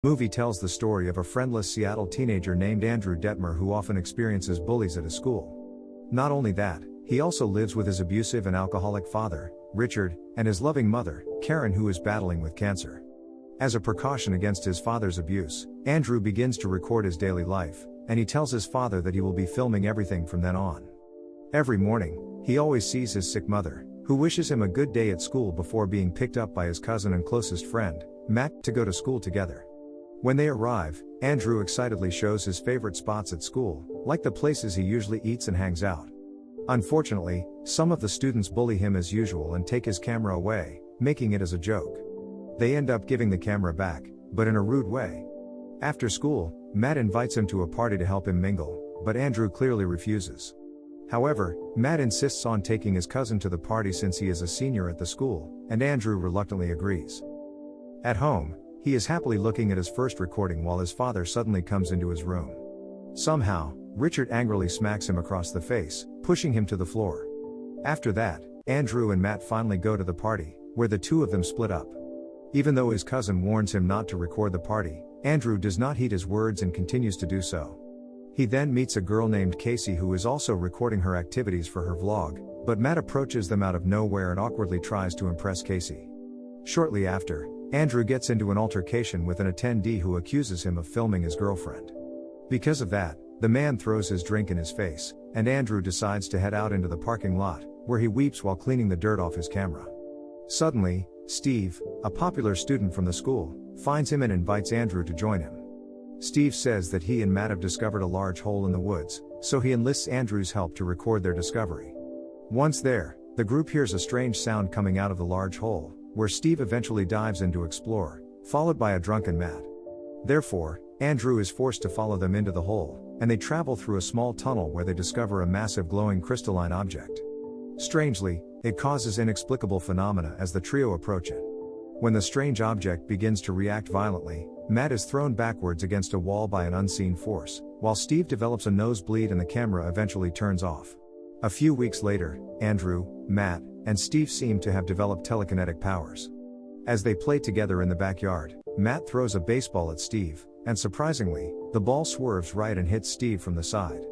Movie tells the story of a friendless Seattle teenager named Andrew Detmer who often experiences bullies at his school. Not only that, he also lives with his abusive and alcoholic father, Richard, and his loving mother, Karen, who is battling with cancer. As a precaution against his father's abuse, Andrew begins to record his daily life, and he tells his father that he will be filming everything from then on. Every morning, he always sees his sick mother, who wishes him a good day at school before being picked up by his cousin and closest friend, Matt, to go to school together. When they arrive, Andrew excitedly shows his favorite spots at school, like the places he usually eats and hangs out. Unfortunately, some of the students bully him as usual and take his camera away, making it as a joke. They end up giving the camera back, but in a rude way. After school, Matt invites him to a party to help him mingle, but Andrew clearly refuses. However, Matt insists on taking his cousin to the party since he is a senior at the school, and Andrew reluctantly agrees. At home, he is happily looking at his first recording while his father suddenly comes into his room. Somehow, Richard angrily smacks him across the face, pushing him to the floor. After that, Andrew and Matt finally go to the party, where the two of them split up. Even though his cousin warns him not to record the party, Andrew does not heed his words and continues to do so. He then meets a girl named Casey who is also recording her activities for her vlog, but Matt approaches them out of nowhere and awkwardly tries to impress Casey. Shortly after, Andrew gets into an altercation with an attendee who accuses him of filming his girlfriend. Because of that, the man throws his drink in his face, and Andrew decides to head out into the parking lot, where he weeps while cleaning the dirt off his camera. Suddenly, Steve, a popular student from the school, finds him and invites Andrew to join him. Steve says that he and Matt have discovered a large hole in the woods, so he enlists Andrew's help to record their discovery. Once there, the group hears a strange sound coming out of the large hole, where Steve eventually dives in to explore, followed by a drunken Matt. Therefore, Andrew is forced to follow them into the hole, and they travel through a small tunnel where they discover a massive glowing crystalline object. Strangely, it causes inexplicable phenomena as the trio approach it. When the strange object begins to react violently, Matt is thrown backwards against a wall by an unseen force, while Steve develops a nosebleed and the camera eventually turns off. A few weeks later, Andrew, Matt, and Steve seem to have developed telekinetic powers. As they play together in the backyard, Matt throws a baseball at Steve, and surprisingly, the ball swerves right and hits Steve from the side.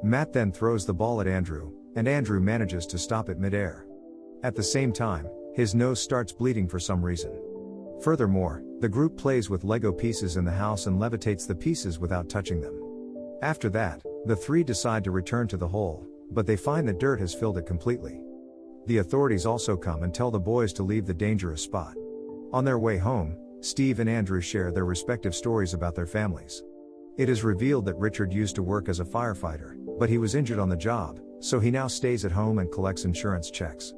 Matt then throws the ball at Andrew, and Andrew manages to stop it midair. At the same time, his nose starts bleeding for some reason. Furthermore, the group plays with Lego pieces in the house and levitates the pieces without touching them. After that, the three decide to return to the hole, but they find that dirt has filled it completely. The authorities also come and tell the boys to leave the dangerous spot. On their way home, Steve and Andrew share their respective stories about their families. It is revealed that Richard used to work as a firefighter, but he was injured on the job, so he now stays at home and collects insurance checks.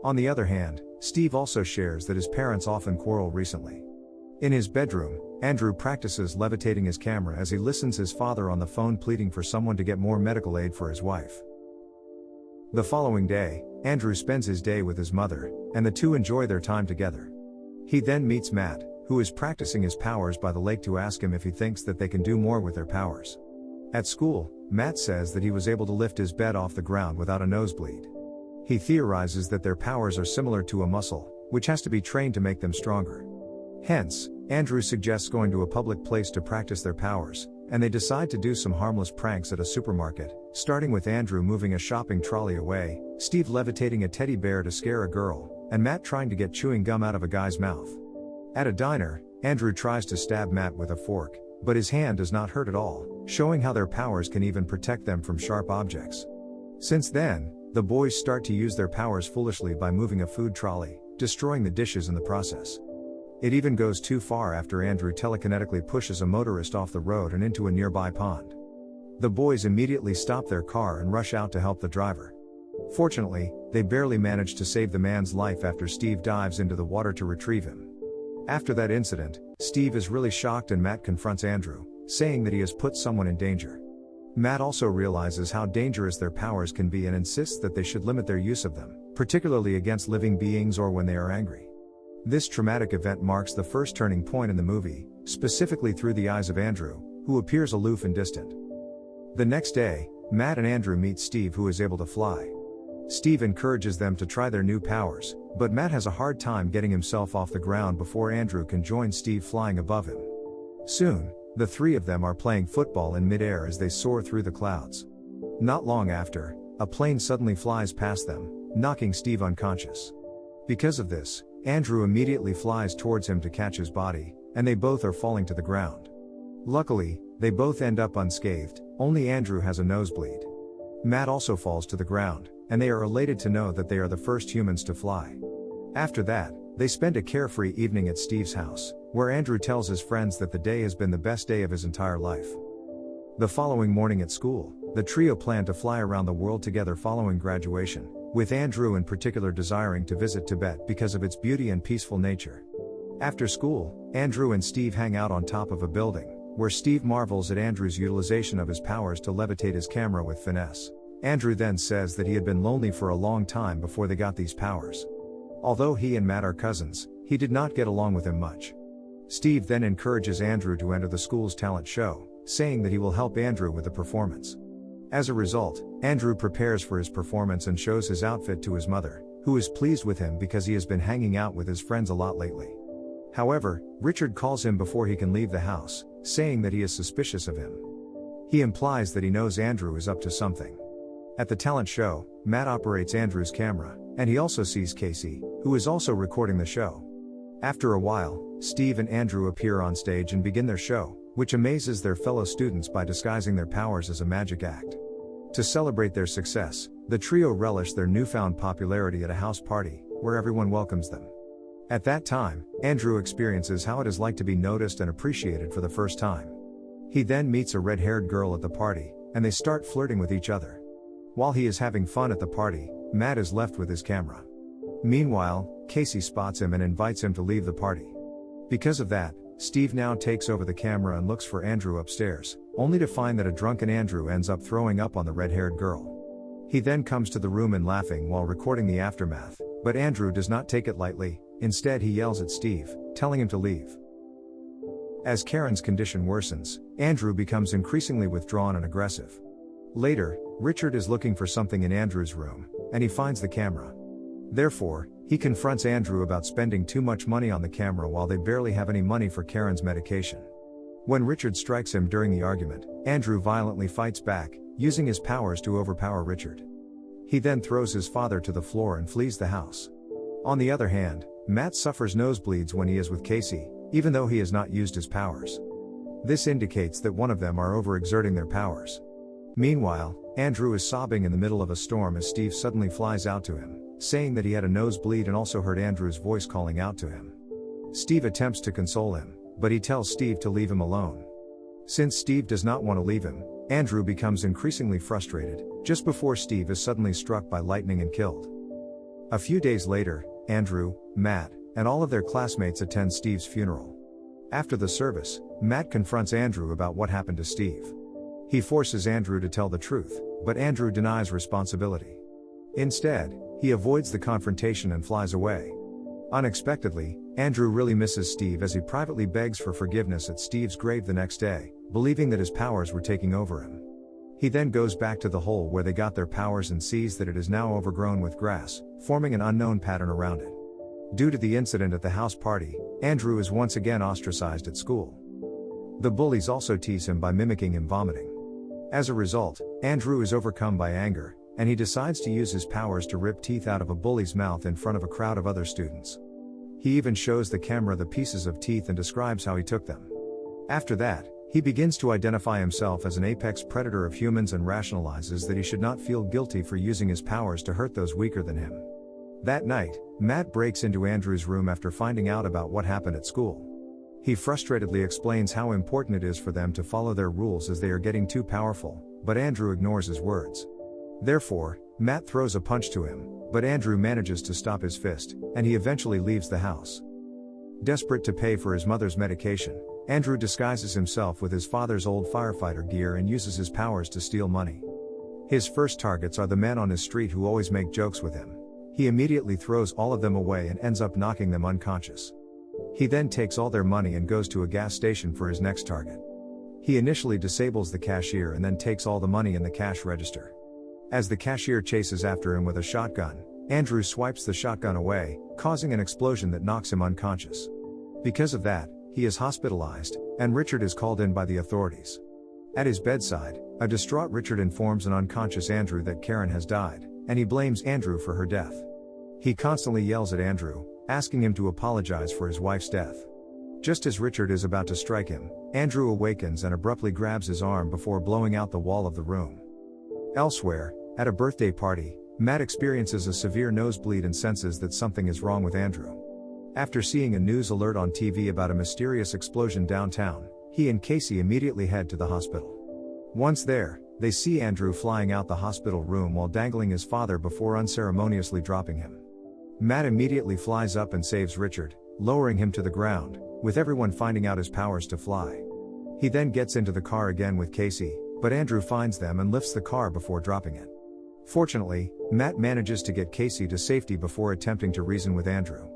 On the other hand, Steve also shares that his parents often quarrel recently. In his bedroom, Andrew practices levitating his camera as he listens his father on the phone pleading for someone to get more medical aid for his wife. The following day, Andrew spends his day with his mother, and the two enjoy their time together. He then meets Matt, who is practicing his powers by the lake, to ask him if he thinks that they can do more with their powers. At school, Matt says that he was able to lift his bed off the ground without a nosebleed. He theorizes that their powers are similar to a muscle, which has to be trained to make them stronger. Hence, Andrew suggests going to a public place to practice their powers, and they decide to do some harmless pranks at a supermarket, starting with Andrew moving a shopping trolley away, Steve levitating a teddy bear to scare a girl, and Matt trying to get chewing gum out of a guy's mouth. At a diner, Andrew tries to stab Matt with a fork, but his hand does not hurt at all, showing how their powers can even protect them from sharp objects. Since then, the boys start to use their powers foolishly by moving a food trolley, destroying the dishes in the process. It even goes too far after Andrew telekinetically pushes a motorist off the road and into a nearby pond. The boys immediately stop their car and rush out to help the driver. Fortunately, they barely manage to save the man's life after Steve dives into the water to retrieve him. After that incident, Steve is really shocked and Matt confronts Andrew, saying that he has put someone in danger. Matt also realizes how dangerous their powers can be and insists that they should limit their use of them, particularly against living beings or when they are angry. This traumatic event marks the first turning point in the movie, specifically through the eyes of Andrew, who appears aloof and distant. The next day, Matt and Andrew meet Steve, who is able to fly. Steve encourages them to try their new powers, but Matt has a hard time getting himself off the ground before Andrew can join Steve flying above him. Soon, the three of them are playing football in midair as they soar through the clouds. Not long after, a plane suddenly flies past them, knocking Steve unconscious. Because of this, Andrew immediately flies towards him to catch his body, and they both are falling to the ground. Luckily, they both end up unscathed, only Andrew has a nosebleed. Matt also falls to the ground, and they are elated to know that they are the first humans to fly. After that, they spend a carefree evening at Steve's house, where Andrew tells his friends that the day has been the best day of his entire life. The following morning at school, the trio plan to fly around the world together following graduation, with Andrew in particular desiring to visit Tibet because of its beauty and peaceful nature. After school, Andrew and Steve hang out on top of a building, where Steve marvels at Andrew's utilization of his powers to levitate his camera with finesse. Andrew then says that he had been lonely for a long time before they got these powers. Although he and Matt are cousins, he did not get along with him much. Steve then encourages Andrew to enter the school's talent show, saying that he will help Andrew with the performance. As a result, Andrew prepares for his performance and shows his outfit to his mother, who is pleased with him because he has been hanging out with his friends a lot lately. However, Richard calls him before he can leave the house, saying that he is suspicious of him. He implies that he knows Andrew is up to something. At the talent show, Matt operates Andrew's camera, and he also sees Casey, who is also recording the show. After a while, Steve and Andrew appear on stage and begin their show, which amazes their fellow students by disguising their powers as a magic act. To celebrate their success, the trio relish their newfound popularity at a house party, where everyone welcomes them. At that time, Andrew experiences how it is like to be noticed and appreciated for the first time. He then meets a red-haired girl at the party, and they start flirting with each other. While he is having fun at the party, Matt is left with his camera. Meanwhile, Casey spots him and invites him to leave the party. Because of that, Steve now takes over the camera and looks for Andrew upstairs, only to find that a drunken Andrew ends up throwing up on the red-haired girl. He then comes to the room and laughing while recording the aftermath, but Andrew does not take it lightly. Instead, he yells at Steve, telling him to leave. As Karen's condition worsens, Andrew becomes increasingly withdrawn and aggressive. Later, Richard is looking for something in Andrew's room, and he finds the camera. Therefore, he confronts Andrew about spending too much money on the camera while they barely have any money for Karen's medication. When Richard strikes him during the argument, Andrew violently fights back, using his powers to overpower Richard. He then throws his father to the floor and flees the house. On the other hand, Matt suffers nosebleeds when he is with Casey, even though he has not used his powers. This indicates that one of them are overexerting their powers. Meanwhile, Andrew is sobbing in the middle of a storm as Steve suddenly flies out to him, saying that he had a nosebleed and also heard Andrew's voice calling out to him. Steve attempts to console him, but he tells Steve to leave him alone. Since Steve does not want to leave him, Andrew becomes increasingly frustrated, just before Steve is suddenly struck by lightning and killed. A few days later, Andrew, Matt, and all of their classmates attend Steve's funeral. After the service, Matt confronts Andrew about what happened to Steve. He forces Andrew to tell the truth, but Andrew denies responsibility. Instead, he avoids the confrontation and flies away. Unexpectedly, Andrew really misses Steve as he privately begs for forgiveness at Steve's grave the next day, believing that his powers were taking over him. He then goes back to the hole where they got their powers and sees that it is now overgrown with grass, forming an unknown pattern around it. Due to the incident at the house party, Andrew is once again ostracized at school. The bullies also tease him by mimicking him vomiting. As a result, Andrew is overcome by anger, and he decides to use his powers to rip teeth out of a bully's mouth in front of a crowd of other students. He even shows the camera the pieces of teeth and describes how he took them. After that, he begins to identify himself as an apex predator of humans and rationalizes that he should not feel guilty for using his powers to hurt those weaker than him. That night, Matt breaks into Andrew's room after finding out about what happened at school. He frustratedly explains how important it is for them to follow their rules as they are getting too powerful, but Andrew ignores his words. Therefore, Matt throws a punch to him, but Andrew manages to stop his fist, and he eventually leaves the house. Desperate to pay for his mother's medication, Andrew disguises himself with his father's old firefighter gear and uses his powers to steal money. His first targets are the men on his street who always make jokes with him. He immediately throws all of them away and ends up knocking them unconscious. He then takes all their money and goes to a gas station for his next target. He initially disables the cashier and then takes all the money in the cash register. As the cashier chases after him with a shotgun, Andrew swipes the shotgun away, causing an explosion that knocks him unconscious. Because of that, he is hospitalized, and Richard is called in by the authorities. At his bedside, a distraught Richard informs an unconscious Andrew that Karen has died, and he blames Andrew for her death. He constantly yells at Andrew, asking him to apologize for his wife's death. Just as Richard is about to strike him, Andrew awakens and abruptly grabs his arm before blowing out the wall of the room. Elsewhere, at a birthday party, Matt experiences a severe nosebleed and senses that something is wrong with Andrew. After seeing a news alert on TV about a mysterious explosion downtown, he and Casey immediately head to the hospital. Once there, they see Andrew flying out the hospital room while dangling his father before unceremoniously dropping him. Matt immediately flies up and saves Richard, lowering him to the ground, with everyone finding out his powers to fly. He then gets into the car again with Casey, but Andrew finds them and lifts the car before dropping it. Fortunately, Matt manages to get Casey to safety before attempting to reason with Andrew.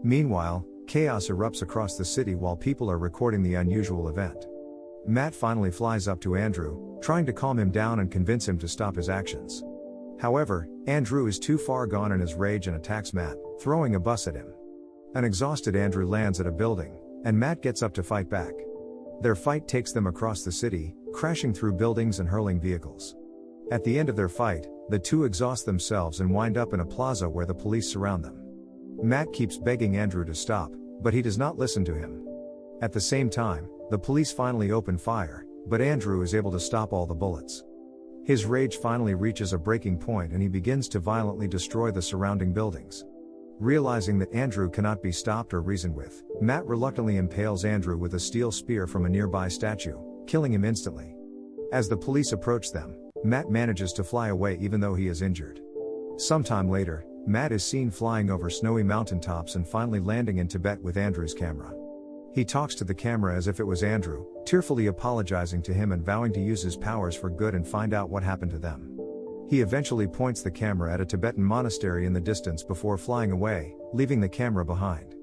Meanwhile, chaos erupts across the city while people are recording the unusual event. Matt finally flies up to Andrew, trying to calm him down and convince him to stop his actions. However, Andrew is too far gone in his rage and attacks Matt, throwing a bus at him. An exhausted Andrew lands at a building, and Matt gets up to fight back. Their fight takes them across the city, crashing through buildings and hurling vehicles. At the end of their fight, the two exhaust themselves and wind up in a plaza where the police surround them. Matt keeps begging Andrew to stop, but he does not listen to him. At the same time, the police finally open fire, but Andrew is able to stop all the bullets. His rage finally reaches a breaking point and he begins to violently destroy the surrounding buildings. Realizing that Andrew cannot be stopped or reasoned with, Matt reluctantly impales Andrew with a steel spear from a nearby statue, killing him instantly. As the police approach them, Matt manages to fly away even though he is injured. Sometime later, Matt is seen flying over snowy mountaintops and finally landing in Tibet with Andrew's camera. He talks to the camera as if it was Andrew, tearfully apologizing to him and vowing to use his powers for good and find out what happened to them. He eventually points the camera at a Tibetan monastery in the distance before flying away, leaving the camera behind.